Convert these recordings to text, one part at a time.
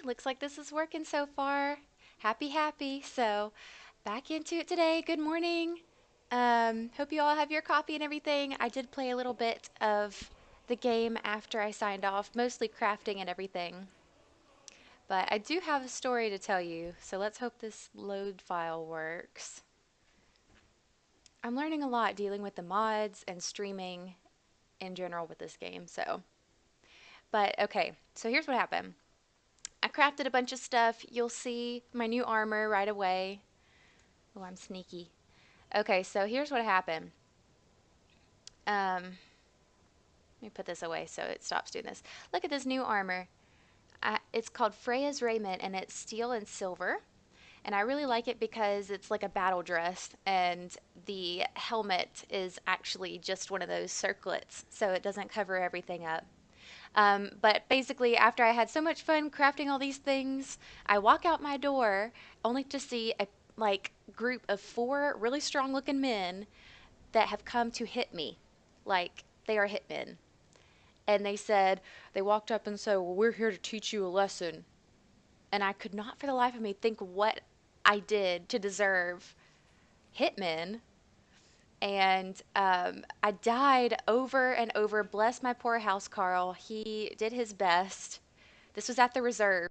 Looks like this is working so far. Happy, happy. So, back into it today. Good morning. Hope you all have your coffee and everything. I did play a little bit of the game after I signed off, mostly crafting and everything. But I do have a story to tell you, so let's hope this load file works. I'm learning a lot dealing with the mods and streaming in general with this game, so. But okay, so here's what happened. I crafted a bunch of stuff. You'll see my new armor right away. Oh, I'm sneaky. Okay, so here's what happened. Let me put this away so it stops doing this. Look at this new armor. It's called Freya's Raiment, and it's steel and silver. And I really like it because it's like a battle dress, and the helmet is actually just one of those circlets, so it doesn't cover everything up. But basically, after I had so much fun crafting all these things, I walk out my door only to see a group of four really strong looking men that have come to hit me. Like they are hitmen. And they walked up and said, "Well, we're here to teach you a lesson." And I could not for the life of me think what I did to deserve hitmen. And I died over and over. Bless my poor house, Carl. He did his best. This was at the reserve.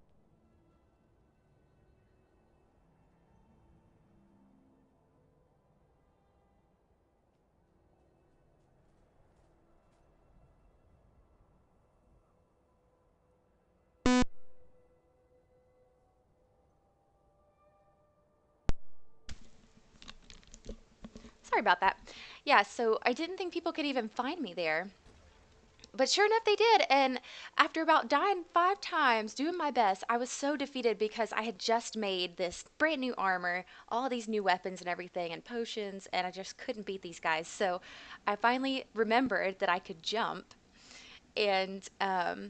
Sorry about that. Yeah, so I didn't think people could even find me there. But sure enough, they did. And after about dying 5 times, doing my best, I was so defeated because I had just made this brand new armor, all these new weapons and everything, and potions, and I just couldn't beat these guys. So I finally remembered that I could jump, and I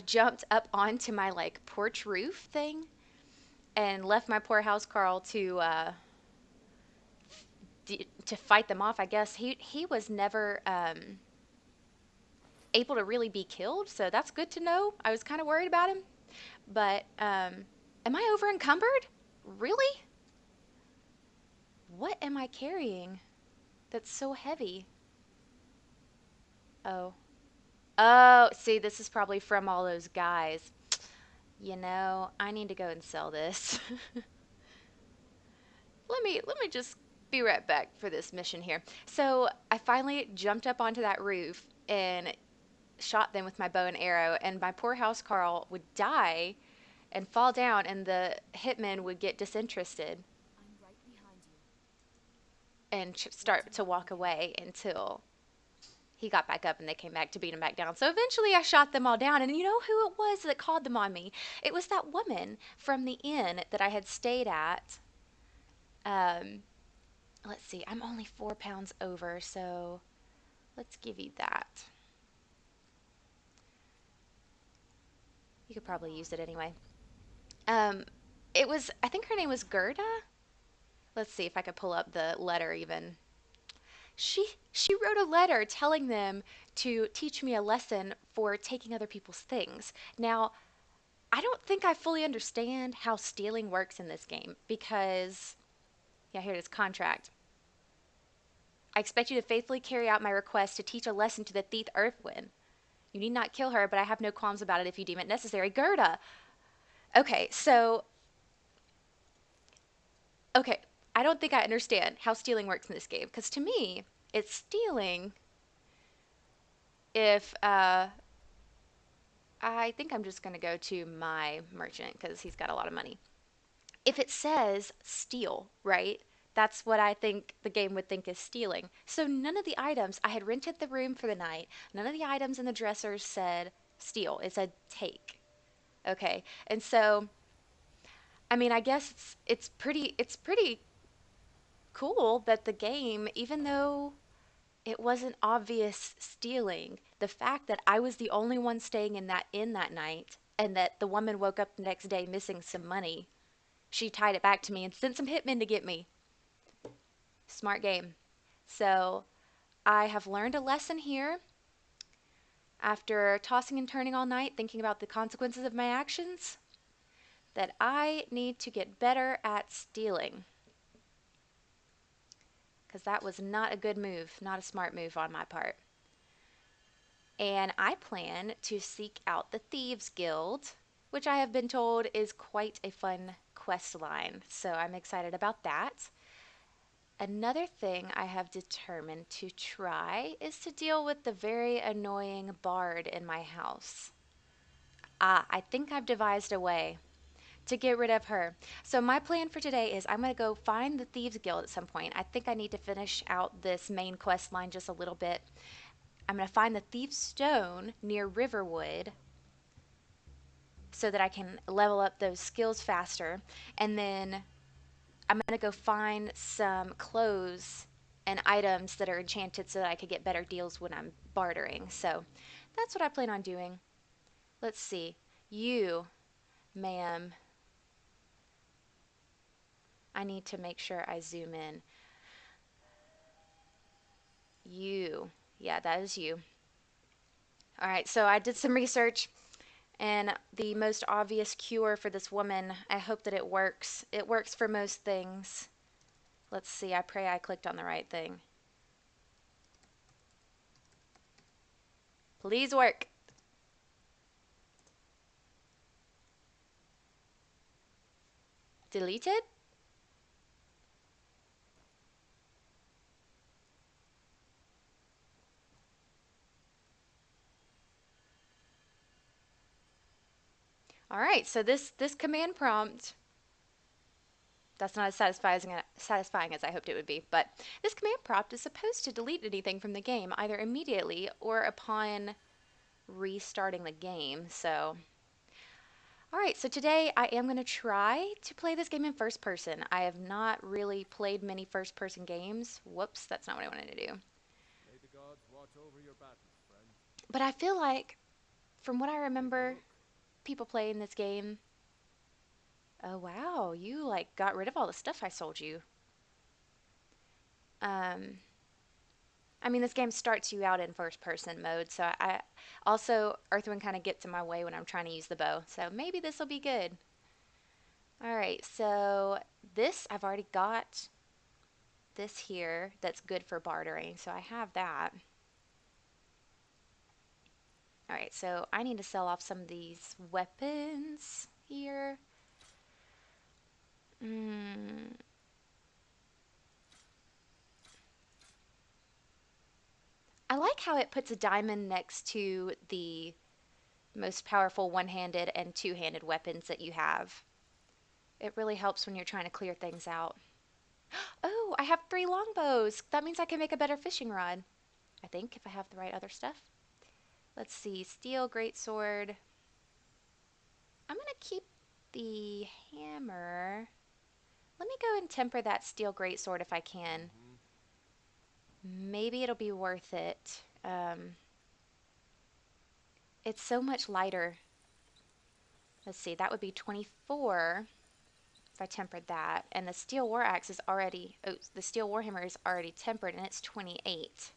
jumped up onto my like porch roof thing and left my poor house Carl to fight them off. I guess he was never able to really be killed, so that's good to know. I was kind of worried about him, but am I over encumbered? Really? What am I carrying that's so heavy? Oh. Oh, see, this is probably from all those guys. You know, I need to go and sell this. Let me just be right back for this mission here. So I finally jumped up onto that roof and shot them with my bow and arrow, and my poor house Carl would die and fall down, and the hitman would get disinterested and start to walk away until he got back up and they came back to beat him back down. So eventually I shot them all down. And you know who it was that called them on me? It was that woman from the inn that I had stayed at. Um, let's see, I'm only 4 pounds over, so let's give you that. You could probably use it anyway. Um, I think her name was Gerda. Let's see if I could pull up the letter even. She wrote a letter telling them to teach me a lesson for taking other people's things. Now, I don't think I fully understand how stealing works in this game because, yeah, here it is, contract. I expect you to faithfully carry out my request to teach a lesson to the thief Earthwind. You need not kill her, but I have no qualms about it if you deem it necessary. Gerda! Okay, so, okay, I don't think I understand how stealing works in this game because to me, it's stealing if, I think I'm just going to go to my merchant because he's got a lot of money. If it says steal, right? That's what I think the game would think is stealing. So none of the items, I had rented the room for the night, none of the items in the dressers said steal. It said take. Okay. And so, I mean, I guess it's pretty cool that the game, even though it wasn't obvious stealing, the fact that I was the only one staying in that inn that night and that the woman woke up the next day missing some money, she tied it back to me and sent some hitmen to get me. Smart game. So I have learned a lesson here. after tossing and turning all night thinking about the consequences of my actions, that I need to get better at stealing. Because that was not a good move, not a smart move on my part. And I plan to seek out the Thieves Guild, which I have been told is quite a fun quest line. So I'm excited about that. Another thing I have determined to try is to deal with the very annoying bard in my house. I think I've devised a way to get rid of her. So my plan for today is I'm going to go find the Thieves Guild at some point. I think I need to finish out this main quest line just a little bit. I'm going to find the Thief's Stone near Riverwood so that I can level up those skills faster. And then I'm going to go find some clothes and items that are enchanted so that I could get better deals when I'm bartering. So that's what I plan on doing. Let's see. You, ma'am, I need to make sure I zoom in. You. Yeah, that is you. All right, so I did some research, and the most obvious cure for this woman, I hope that it works. It works for most things. Let's see, I pray I clicked on the right thing. Please work. Deleted? All right, so this command prompt, that's not as satisfying as I hoped it would be, but this command prompt is supposed to delete anything from the game either immediately or upon restarting the game. So, all right, so today I am going to try to play this game in first person. I have not really played many first person games. Whoops, that's not what I wanted to do. May the gods watch over your battles, friend. But I feel like, from what I Take a remember, look. people playing this game. Oh wow, you like got rid of all the stuff I sold you. Um, I mean, this game starts you out in first person mode, so I also Earthwind kind of gets in my way when I'm trying to use the bow. So maybe this will be good. All right, so this I've already got this here that's good for bartering, so I have that. All right, so I need to sell off some of these weapons here. Mm, I like how it puts a diamond next to the most powerful one-handed and two-handed weapons that you have. It really helps when you're trying to clear things out. Oh, I have 3 longbows. That means I can make a better fishing rod. I think if I have the right other stuff. Let's see, steel greatsword. I'm gonna keep the hammer. Let me go and temper that steel greatsword if I can. Maybe it'll be worth it. It's so much lighter. Let's see, that would be 24 if I tempered that. And the steel war axe is already, oh, the steel warhammer is already tempered and it's 28.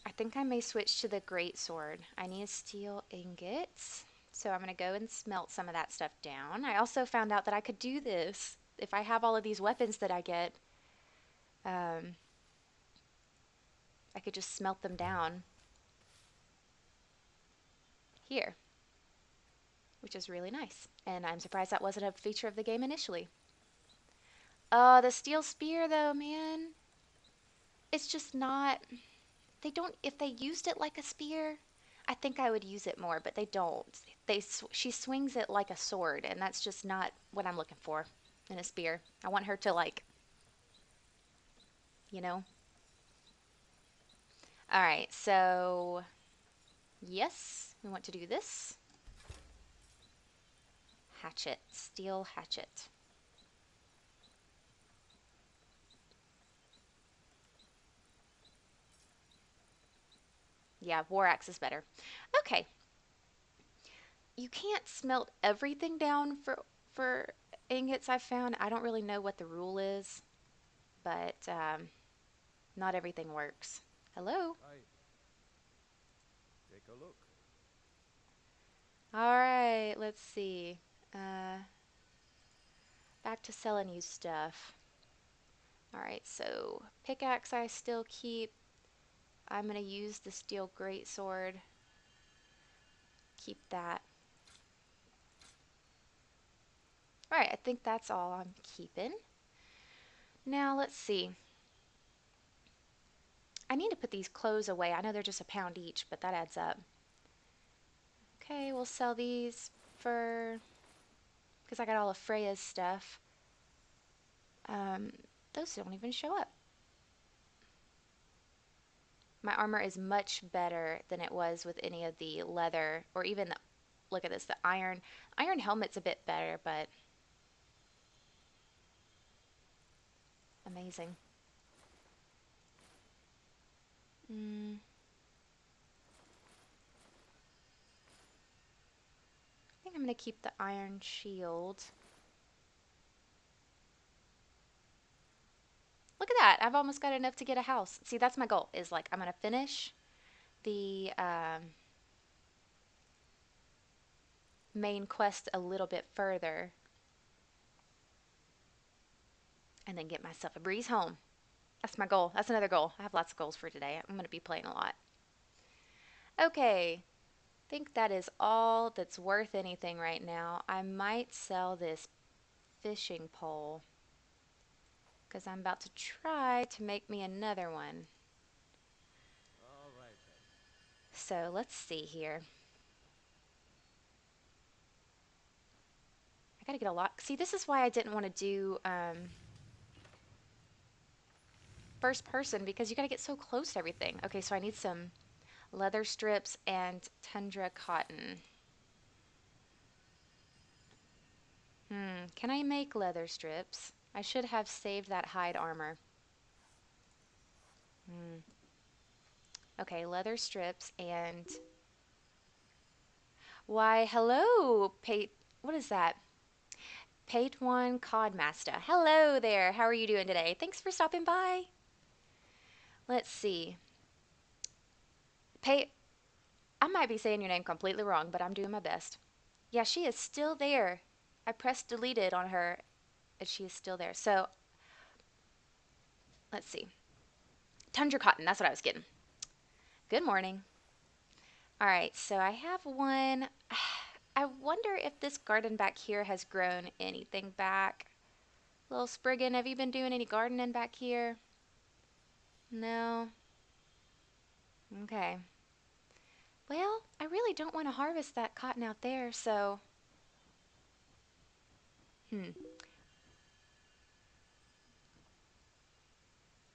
I think I may switch to the greatsword. I need steel ingots. So I'm going to go and smelt some of that stuff down. I also found out that I could do this. If I have all of these weapons that I get, um, I could just smelt them down here, which is really nice. And I'm surprised that wasn't a feature of the game initially. Oh, the steel spear though, man. It's just not, they don't, if they used it like a spear, I think I would use it more, but they don't. She swings it like a sword, and that's just not what I'm looking for in a spear. I want her to like, you know. All right, so yes, we want to do this. Hatchet, steel hatchet. Yeah, war axe is better. Okay, you can't smelt everything down for ingots. I've found. I don't really know what the rule is, but Not everything works. Hello? Aye. Take a look. All right, let's see. Uh, Back to selling you stuff. All right, so pickaxe I still keep. I'm going to use the steel greatsword. Keep that. All right, I think that's all I'm keeping. Now, let's see. I need to put these clothes away. I know they're just £1 each, but that adds up. Okay, we'll sell these for... because I got all of Freya's stuff. Um, those don't even show up. My armor is much better than it was with any of the leather, or even, look at this, the iron. Iron helmet's a bit better, but amazing. I think I'm going to keep the iron shield. Look at that. I've almost got enough to get a house. See, that's my goal, is like I'm going to finish the main quest a little bit further and then get myself a breeze home. That's my goal. That's another goal. I have lots of goals for today. I'm going to be playing a lot. Okay. I think that is all that's worth anything right now. I might sell this fishing pole because I'm about to try to make me another one. All right then. So let's see here. I gotta get a lot. See, this is why I didn't want to do first person, because you gotta get so close to everything. Okay, so I need some leather strips and tundra cotton. Can I make leather strips? I should have saved that hide armor. Okay, leather strips and... Why, hello, What is that? Pate One Codmaster. Hello there. How are you doing today? Thanks for stopping by. Let's see. Pate... I might be saying your name completely wrong, but I'm doing my best. Yeah, she is still there. I pressed deleted on her, and she is still there. So, let's see. Tundra cotton, that's what I was getting. Good morning. All right, so I have one. I wonder if this garden back here has grown anything back. Little Spriggan, have you been doing any gardening back here? No? Okay. Well, I really don't want to harvest that cotton out there, so... Hmm.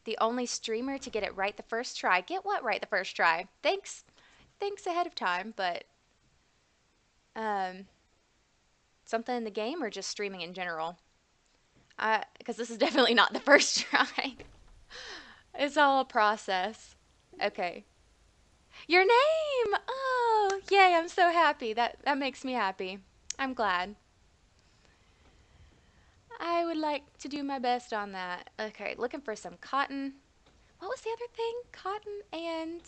The only streamer to get it right the first try. Get what right the first try? Thanks. Thanks ahead of time, but... Um, something in the game or just streaming in general? Because this is definitely not the first try. It's all a process. Okay. Your name! Oh, yay, I'm so happy. That makes me happy. I'm glad. I would like to do my best on that. Okay, looking for some cotton. What was the other thing? Cotton and...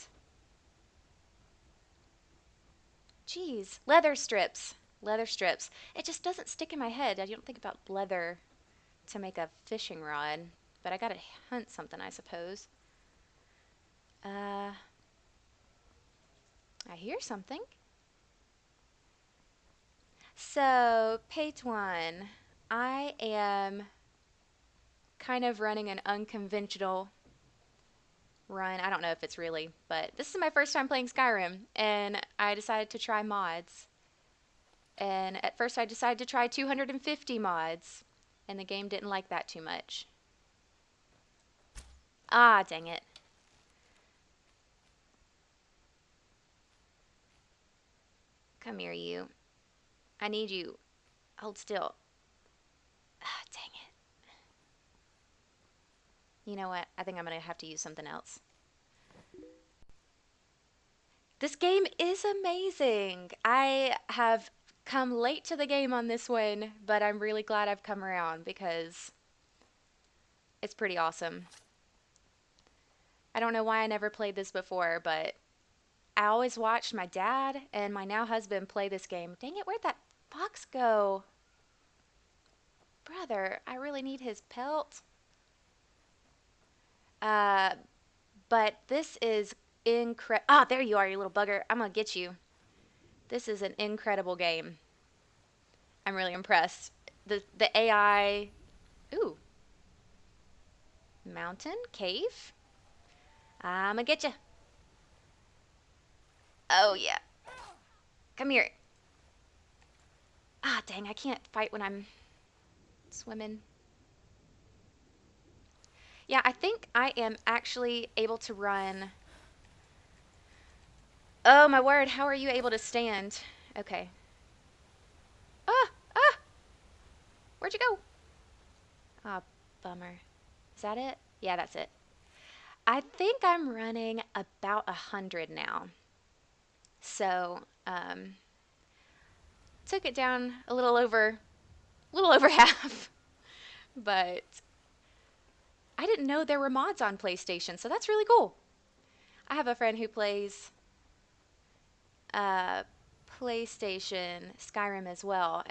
Geez, leather strips. Leather strips. It just doesn't stick in my head. I don't think about leather to make a fishing rod. But I gotta hunt something, I suppose. I hear something. So, Pate1, I am kind of running an unconventional run. I don't know if it's really, but this is my first time playing Skyrim, and I decided to try mods. And at first I decided to try 250 mods, and the game didn't like that too much. Ah, dang it. Come here, you. I need you. Hold still. Ah, dang it. You know what? I think I'm going to have to use something else. This game is amazing. I have come late to the game on this one, but I'm really glad I've come around because it's pretty awesome. I don't know why I never played this before, but I always watched my dad and my now husband play this game. Dang it, where'd that fox go? Brother, I really need his pelt. Uh, but this is incredible. Ah, there you are, you little bugger. I'm gonna get you. This is an incredible game. I'm really impressed. The AI. Ooh, mountain cave. I'm gonna get you. Oh yeah, come here. Ah, dang, I can't fight when I'm swimming. Yeah, I think I am actually able to run. Oh my word, how are you able to stand? Okay. Ah, ah, where'd you go? Ah, bummer. Is that it? Yeah, that's it. I think I'm running about 100 now. So, took it down a little over half. But I didn't know there were mods on PlayStation, so that's really cool. I have a friend who plays uh, PlayStation Skyrim as well.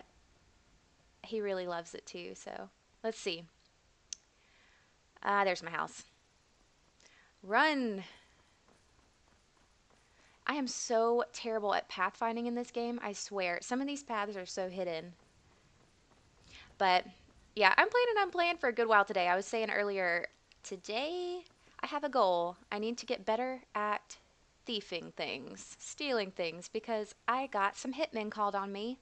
He really loves it too. So let's see. There's my house. Run! I am so terrible at pathfinding in this game. I swear. Some of these paths are so hidden. But yeah, I'm playing for a good while today. I was saying earlier, today I have a goal. I need to get better at thieving things, stealing things, because I got some hitmen called on me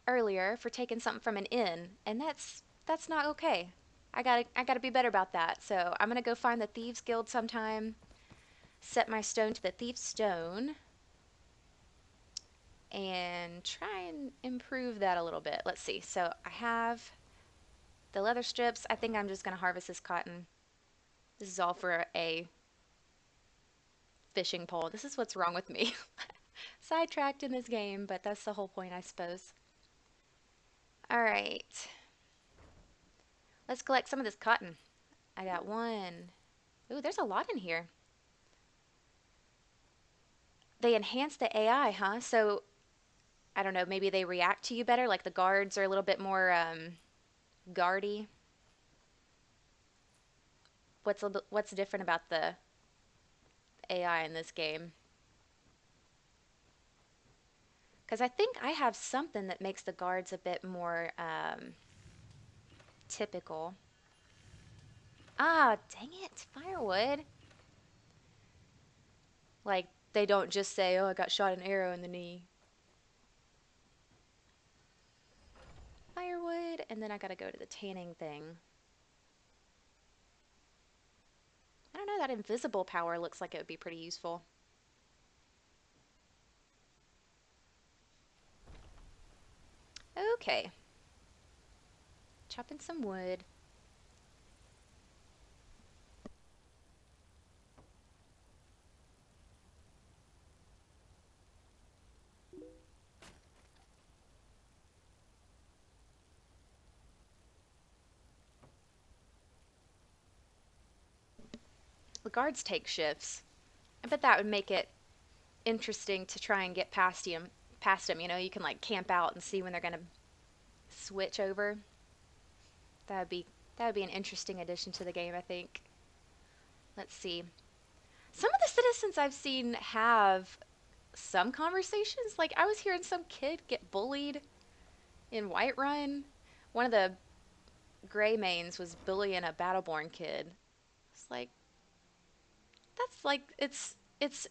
earlier for taking something from an inn, and that's not okay. I gotta be better about that. So I'm gonna go find the thieves guild sometime, set my stone to the thief's stone, and try and improve that a little bit. Let's see. So I have the leather strips. I think I'm just gonna harvest this cotton. This is all for a fishing pole. This is what's wrong with me. Sidetracked in this game, but that's the whole point, I suppose. All right. Let's collect some of this cotton. I got one. Ooh, there's a lot in here. They enhance the AI, huh? So, I don't know, maybe they react to you better? Like the guards are a little bit more guardy. What's different about the AI in this game? Because I think I have something that makes the guards a bit more typical. Ah, dang it, firewood. Like, they don't just say, oh, I got shot an arrow in the knee. Firewood, and then I gotta go to the tanning thing. I don't know, that invisible power looks like it would be pretty useful. Okay, chopping some wood. The guards take shifts. I bet that would make it interesting to try and get past them. You know, you can like camp out and see when they're gonna switch over. That would be that would be an interesting addition to the game, I think. Let's see. Some of the citizens I've seen have some conversations. Like I was hearing some kid get bullied in Whiterun. One of the Gray Mains was bullying a Battleborn kid. It's like it's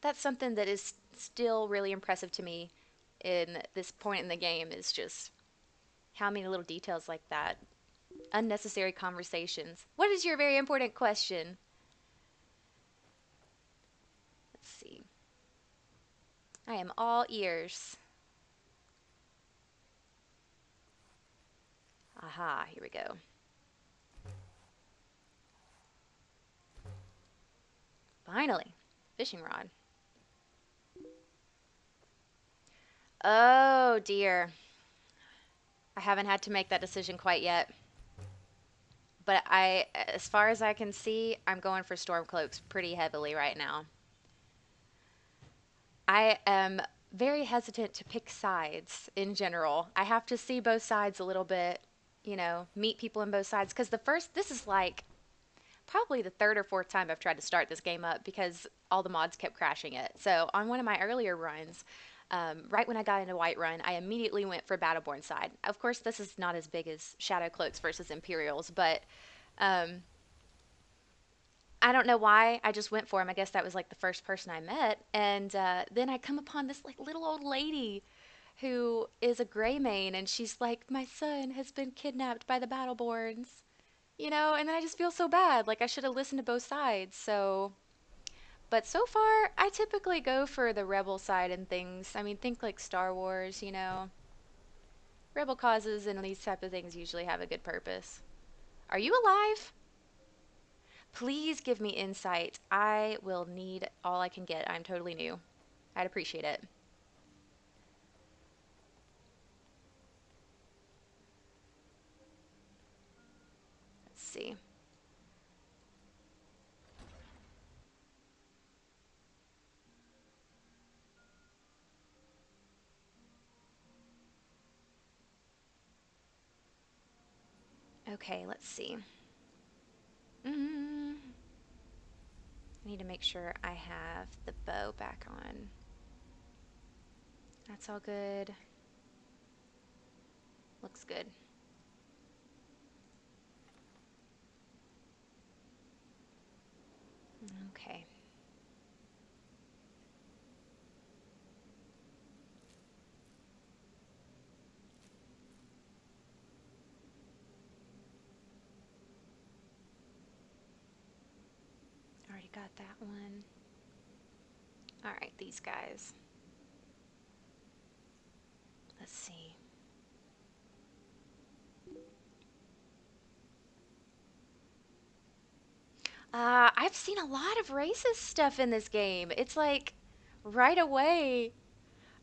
that's something that is still really impressive to me in this point in the game is just how many little details like that. Unnecessary conversations. What is your very important question? Let's see. I am all ears. Aha, here we go. Finally, fishing rod. Oh dear. I haven't had to make that decision quite yet. But as far as I can see, I'm going for Stormcloaks pretty heavily right now. I am very hesitant to pick sides in general. I have to see both sides a little bit, meet people in both sides. Because this is like probably the third or fourth time I've tried to start this game up because all the mods kept crashing it. So on one of my earlier runs, right when I got into Whiterun, I immediately went for Battleborn side. Of course, this is not as big as Shadow Cloaks versus Imperials, but um, I don't know why I just went for him. I guess that was like the first person I met, and then I come upon this like little old lady who is a gray mane, and she's like, "My son has been kidnapped by the Battleborns," and then I just feel so bad. Like I should have listened to both sides. But so far, I typically go for the rebel side and things. I mean, think like Star Wars. Rebel causes and these type of things usually have a good purpose. Are you alive? Please give me insight. I will need all I can get. I'm totally new. I'd appreciate it. Let's see. Okay, let's see. I need to make sure I have the bow back on. That's all good. Looks good. Okay. Already got that one. All right, these guys. Let's see. I've seen a lot of racist stuff in this game. It's like right away.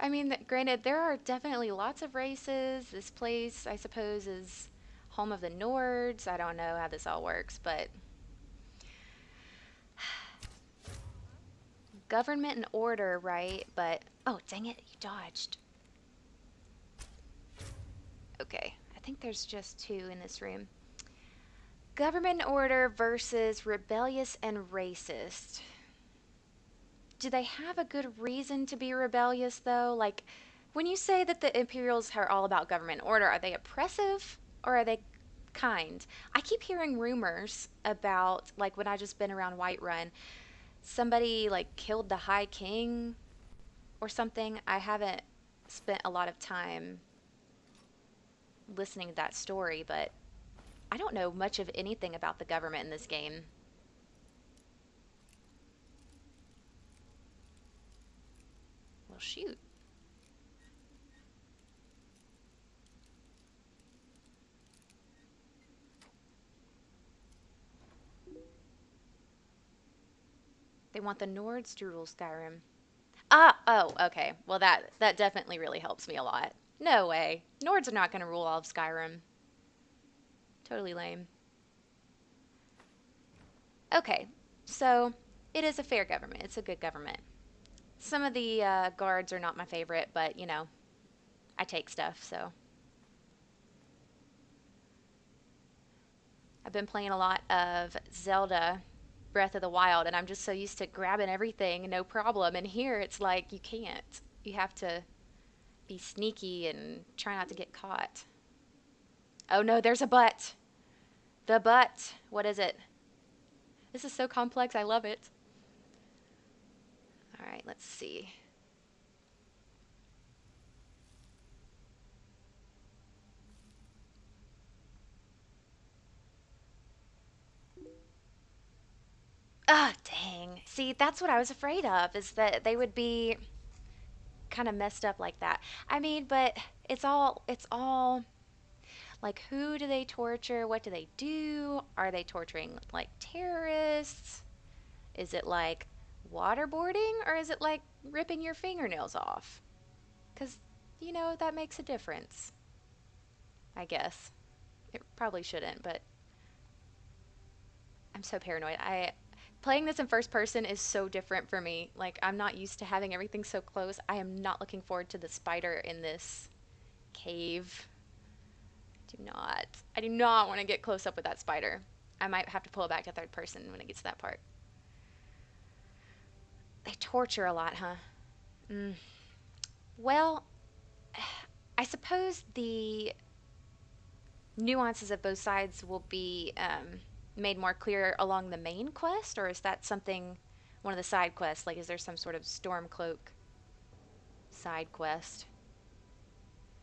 I mean, granted, there are definitely lots of races. This place, I suppose, is home of the Nords. I don't know how this all works, but government and order, right? But, oh, dang it, you dodged. Okay, I think there's just two in this room. Government and order versus rebellious and racist. Do they have a good reason to be rebellious, though? Like, when you say that the Imperials are all about government order, are they oppressive or are they kind? I keep hearing rumors about, like, when I just been around Whiterun, somebody, like, killed the High King or something. I haven't spent a lot of time listening to that story, but I don't know much of anything about the government in this game. Well, shoot. They want the Nords to rule Skyrim. Oh, okay. Well, that definitely really helps me a lot. No way. Nords are not going to rule all of Skyrim. Totally lame. Okay, so it is a fair government. It's a good government. Some of the guards are not my favorite, but I take stuff, so. I've been playing a lot of Zelda Breath of the Wild, and I'm just so used to grabbing everything, no problem. And here it's like you can't. You have to be sneaky and try not to get caught. Oh no, there's a butt. The butt. What is it? This is so complex. I love it. All right, let's see. Ah, dang. See, that's what I was afraid of, is that they would be kind of messed up like that. I mean, but it's all like, who do they torture? What do they do? Are they torturing like terrorists? Is it like waterboarding or is it like ripping your fingernails off? Cuz that makes a difference, I guess. It probably shouldn't, but I'm so paranoid. I playing this in first person is so different for me. Like I'm not used to having everything so close. I am not looking forward to the spider in this cave. Do not. I do not want to get close up with that spider. I might have to pull it back to third person when it gets to that part. They torture a lot, huh? Mm. Well, I suppose the nuances of both sides will be made more clear along the main quest, or is that something, one of the side quests? Like, is there some sort of Stormcloak side quest?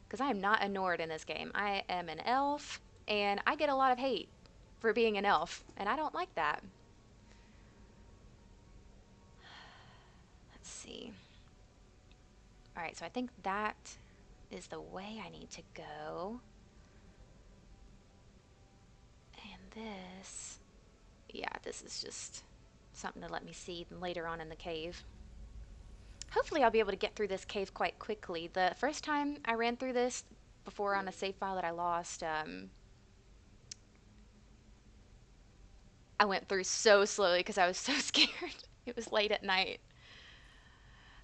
Because I am not a Nord in this game. I am an elf, and I get a lot of hate for being an elf, and I don't like that. Let's see. All right, so I think that is the way I need to go. And this, yeah, this is just something to let me see later on in the cave. Hopefully I'll be able to get through this cave quite quickly. The first time I ran through this before on a save file that I lost, I went through so slowly because I was so scared. It was late at night.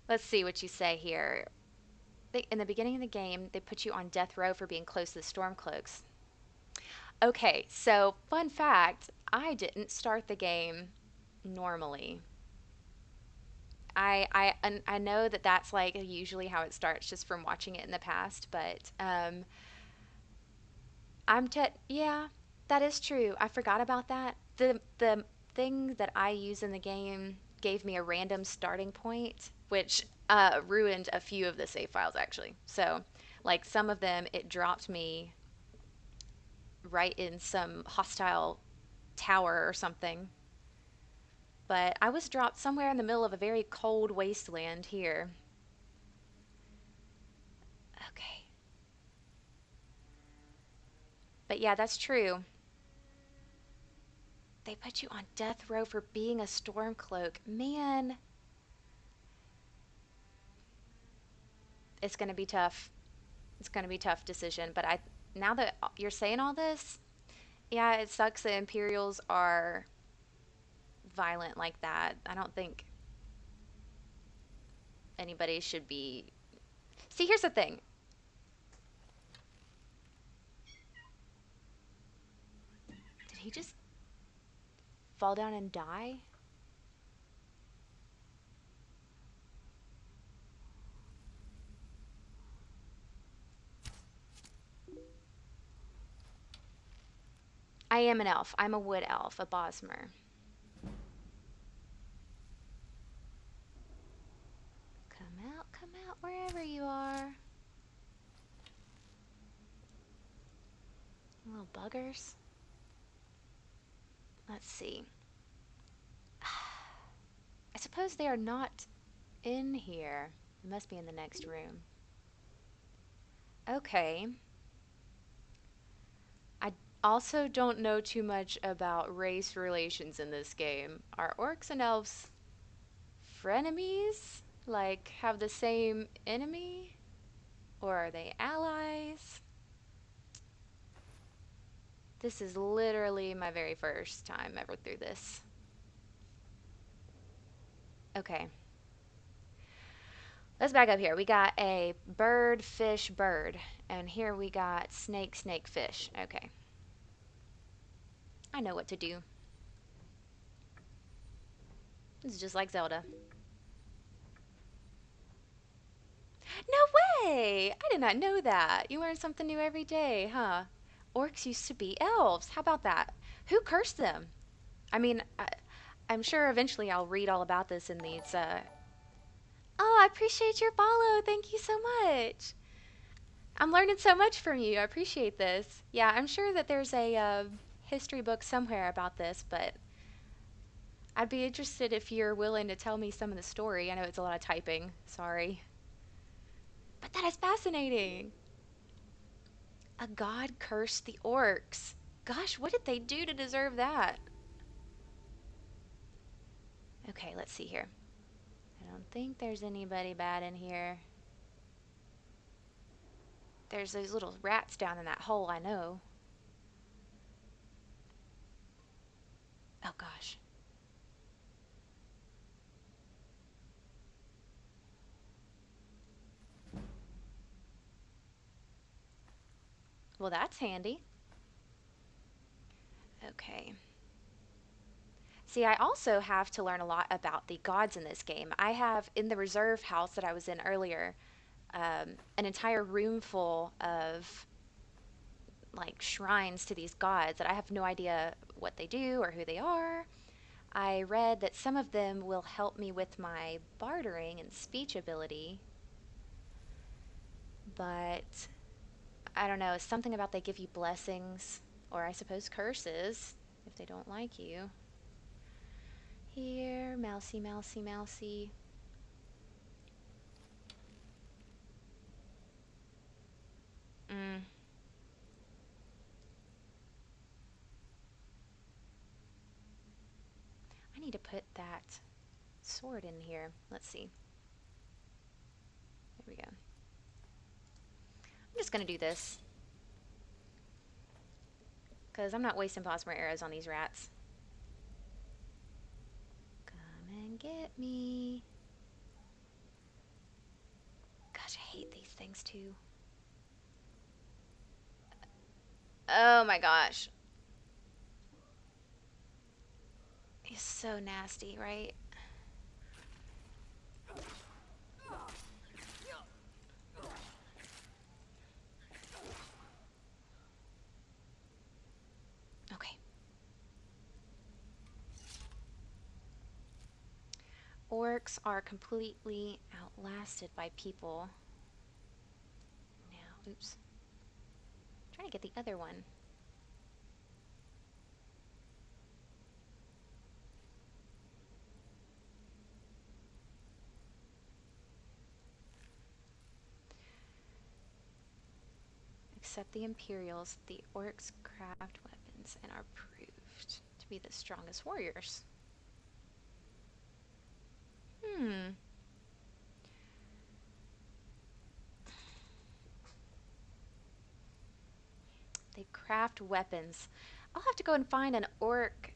Let's see what you say here. In the beginning of the game, they put you on death row for being close to the Stormcloaks. Okay, so fun fact, I didn't start the game normally. I know that that's like usually how it starts just from watching it in the past, but yeah, that is true. I forgot about that. The thing that I use in the game gave me a random starting point, which ruined a few of the save files actually. So, like some of them, it dropped me right in some hostile tower or something. But I was dropped somewhere in the middle of a very cold wasteland here. Okay. But yeah, that's true. They put you on death row for being a Stormcloak. Man, it's going to be tough. It's going to be a tough decision. But I now that you're saying all this, yeah, it sucks that Imperials are violent like that. I don't think anybody should be. See, here's the thing. Did he just fall down and die? I am an elf. I'm a wood elf, a Bosmer. Come out, wherever you are. Little buggers. Let's see. I suppose they are not in here. It must be in the next room. Okay. I also don't know too much about race relations in this game. Are orcs and elves frenemies? Like, have the same enemy? Or are they allies? This is literally my very first time ever through this. Okay. Let's back up here. We got a bird, fish, bird. And here we got snake, snake, fish. Okay. I know what to do. This is just like Zelda. No way! I did not know that. You learn something new every day, huh? Orcs used to be elves. How about that? Who cursed them? I mean, I'm sure eventually I'll read all about this in these. Oh, I appreciate your follow. Thank you so much. I'm learning so much from you. I appreciate this. Yeah, I'm sure that there's a history book somewhere about this, but I'd be interested if you're willing to tell me some of the story. I know it's a lot of typing. Sorry. But that is fascinating. A god cursed the orcs. Gosh, what did they do to deserve that? Okay, let's see here. I don't think there's anybody bad in here. There's those little rats down in that hole, I know. Oh gosh. Well, that's handy. Okay. See, I also have to learn a lot about the gods in this game. I have in the reserve house that I was in earlier an entire room full of like shrines to these gods that I have no idea what they do or who they are. I read that some of them will help me with my bartering and speech ability, but I don't know, something about they give you blessings or I suppose curses if they don't like you. Here, mousy, mousy, mousy. Mm, I need to put that sword in here. Let's see. There we go. I'm just gonna do this because I'm not wasting plasma arrows on these rats. Come and get me. Gosh, I hate these things too. Oh my gosh. He's so nasty, right? Okay. Orcs are completely outlasted by people. Now, oops. I'm trying to get the other one. Except the Imperials, the orcs craft weapons and are proved to be the strongest warriors. Hmm. They craft weapons. I'll have to go and find an orc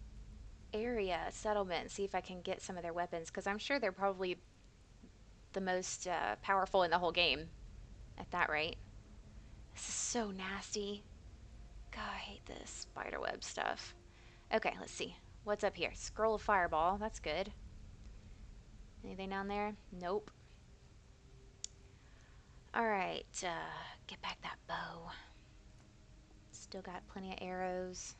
area settlement and see if I can get some of their weapons because I'm sure they're probably the most powerful in the whole game at that rate. This is so nasty. God, I hate this spiderweb stuff. Okay, let's see. What's up here? Scroll of Fireball. That's good. Anything down there? Nope. Alright, get back that bow. Still got plenty of arrows.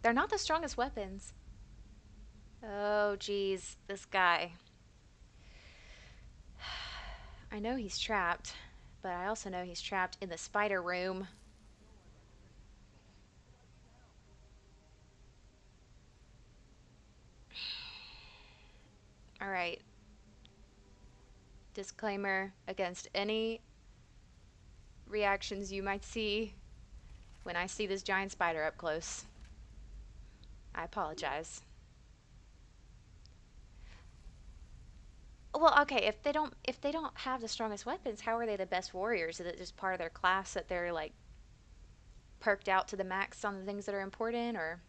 They're not the strongest weapons. Oh, geez. This guy. I know he's trapped, but I also know he's trapped in the spider room. Alright. Disclaimer against any reactions you might see when I see this giant spider up close. I apologize. Well, okay, if they don't have the strongest weapons, how are they the best warriors? Is it just part of their class that they're like perked out to the max on the things that are important or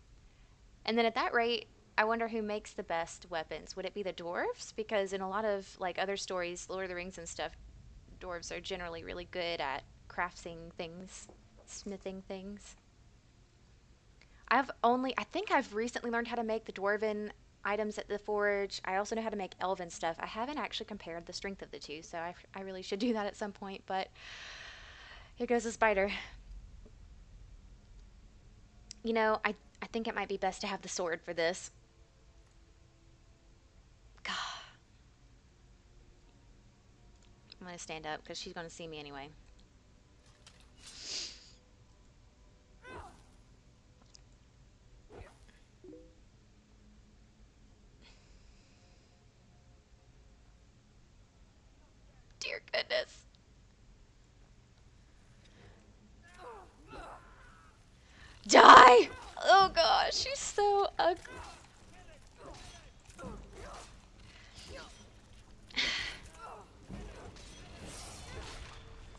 and then at that rate, I wonder who makes the best weapons. Would it be the dwarves? Because in a lot of like other stories, Lord of the Rings and stuff, dwarves are generally really good at crafting things, smithing things. I think I've recently learned how to make the dwarven items at the forge. I also know how to make elven stuff. I haven't actually compared the strength of the two, so I really should do that at some point, but here goes the spider. I think it might be best to have the sword for this. God, I'm going to stand up because she's going to see me anyway. Dear goodness. Die! Oh gosh, she's so ugly.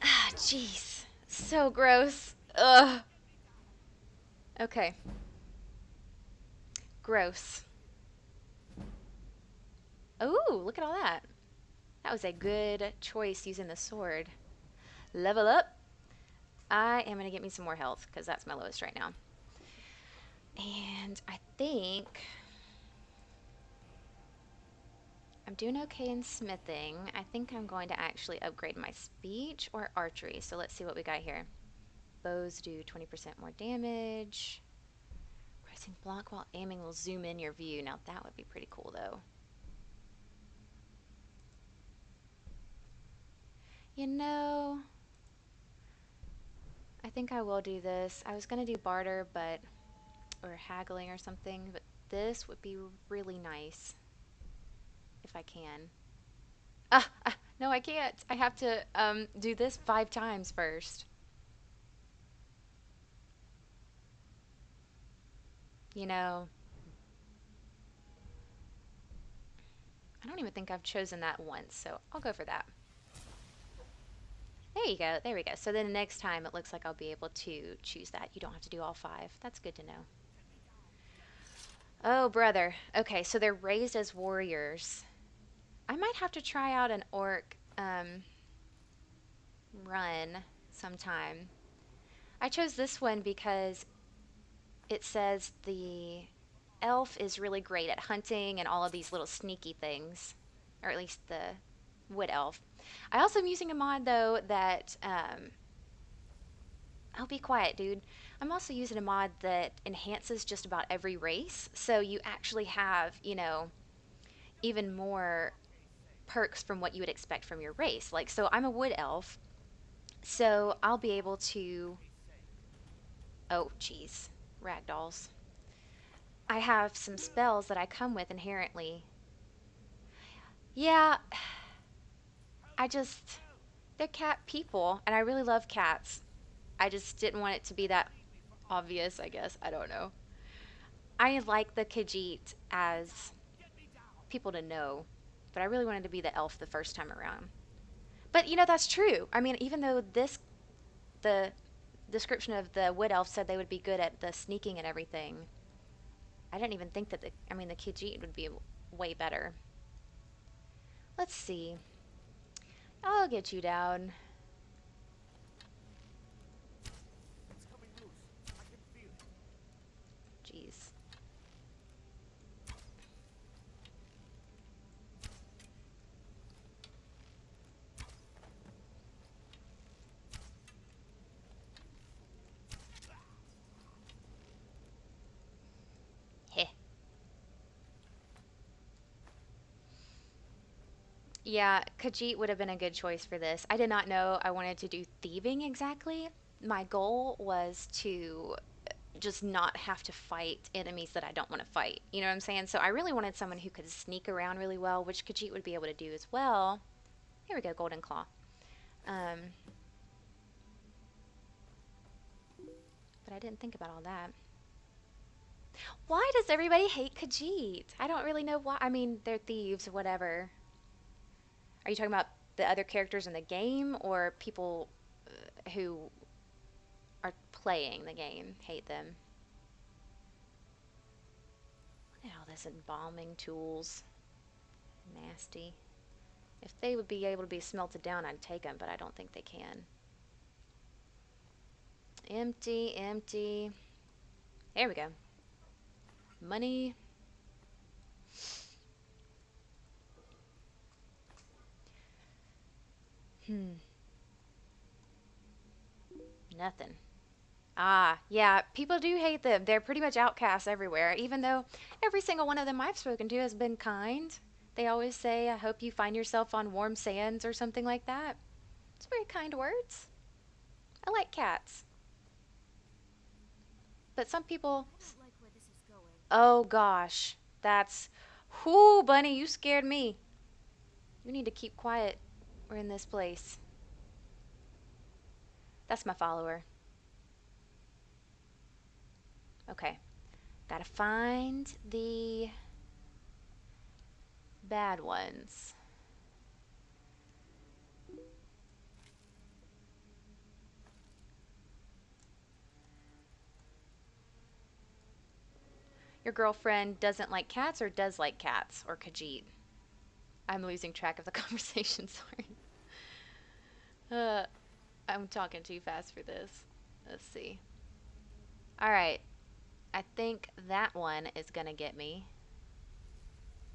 Ah, jeez. So gross. Ugh. Okay. Gross. Ooh, look at all that. That was a good choice using the sword. Level up. I am going to get me some more health because that's my lowest right now. And I think I'm doing okay in smithing. I think I'm going to actually upgrade my speech or archery. So let's see what we got here. Bows do 20% more damage. Pressing block while aiming will zoom in your view. Now that would be pretty cool though. You know, I think I will do this. I was going to do barter, but or haggling or something, but this would be really nice if I can. No, I can't. I have to do this 5 times first. You know, I don't even think I've chosen that once, so I'll go for that. There you go. There we go. So then the next time it looks like I'll be able to choose that. You don't have to do all 5. That's good to know. Oh, brother. Okay, so they're raised as warriors. I might have to try out an orc run sometime. I chose this one because it says the elf is really great at hunting and all of these little sneaky things, or at least the wood elf. I also am using a mod though that I'll be quiet, dude. I'm also using a mod that enhances just about every race, so you actually have, even more perks from what you would expect from your race. Like, so I'm a wood elf, so I'll be able to. Oh, jeez, ragdolls. I have some spells that I come with inherently. Yeah, I just. They're cat people, and I really love cats. I just didn't want it to be that obvious, I guess. I don't know. I like the Khajiit as people to know, but I really wanted to be the elf the first time around. But that's true. I mean, even though the description of the wood elf said they would be good at the sneaking and everything, I didn't even think that the Khajiit would be way better. Let's see. I'll get you down. It's coming loose. I can feel it. Jeez. Heh. Yeah, Khajiit would have been a good choice for this. I did not know I wanted to do thieving exactly. My goal was to just not have to fight enemies that I don't want to fight. You know what I'm saying? So I really wanted someone who could sneak around really well, which Khajiit would be able to do as well. Here we go, Golden Claw. Um, but I didn't think about all that. Why does everybody hate Khajiit? I don't really know why. I mean, they're thieves, whatever. Are you talking about the other characters in the game or people who are playing the game hate them? Look at all this embalming tools. Nasty. If they would be able to be smelted down, I'd take them, but I don't think they can. Empty, empty. There we go. Money. Hmm. Nothing. Ah, yeah, people do hate them. They're pretty much outcasts everywhere, even though every single one of them I've spoken to has been kind. They always say, I hope you find yourself on warm sands or something like that. It's very kind words. I like cats. But some people. I don't like where this is going. Oh gosh. That's. Whoo, Bunny, you scared me. You need to keep quiet. We're in this place. That's my follower. Okay. Gotta find the bad ones. Your girlfriend doesn't like cats or does like cats or Khajiit? I'm losing track of the conversation, sorry. Uh, I'm talking too fast for this. Let's see. All right. I think that one is going to get me.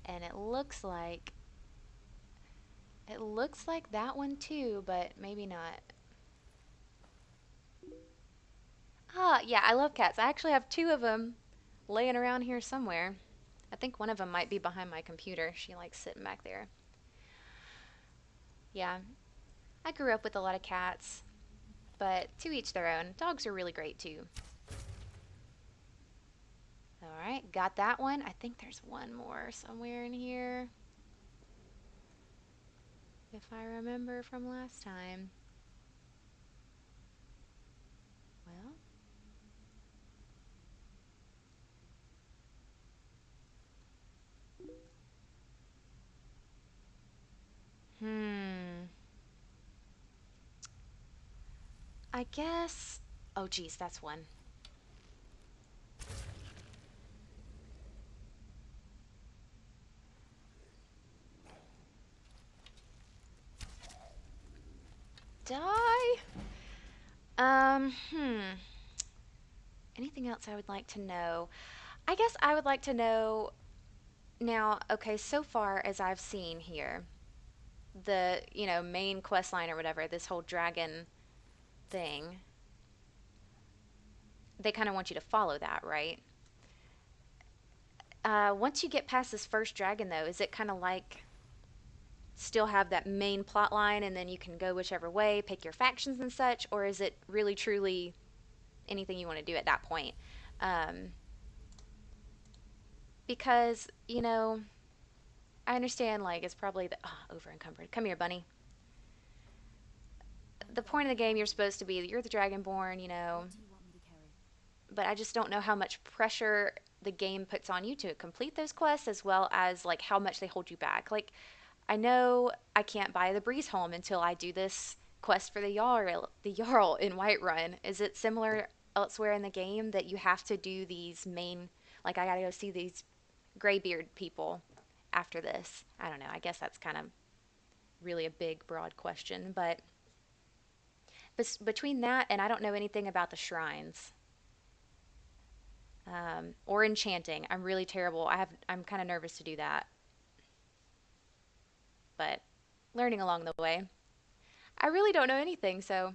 And it looks like that one too, but maybe not. Ah, yeah, I love cats. I actually have two of them laying around here somewhere. I think one of them might be behind my computer. She likes sitting back there. Yeah, I grew up with a lot of cats, but to each their own. Dogs are really great too. All right, got that one. I think there's one more somewhere in here, if I remember from last time. Well, hmm. I guess. Oh, geez, that's one. Die? Hmm. Anything else I would like to know? I guess I would like to know now, okay, so far as I've seen here, the main quest line or whatever, this whole dragon thing, they kind of want you to follow that, right? Once you get past this first dragon, though, is it kind of like still have that main plot line and then you can go whichever way, pick your factions and such, or is it really truly anything you want to do at that point? Um, because I understand like it's probably the over encumbered. Come here, bunny. I'm The point of very the game you're hungry. supposed to be you're the dragonborn. What do you want me to carry? But I just don't know how much pressure the game puts on you to complete those quests as well as like how much they hold you back. Like I know I can't buy the breeze home until I do this quest for the Jarl in Whiterun. Is it similar elsewhere in the game that you have to do these main like I got to go see these graybeard people after this? I don't know. I guess that's kind of really a big broad question, but between that and I don't know anything about the shrines. Or enchanting. I'm really terrible. I'm kind of nervous to do that, but learning along the way. I really don't know anything, so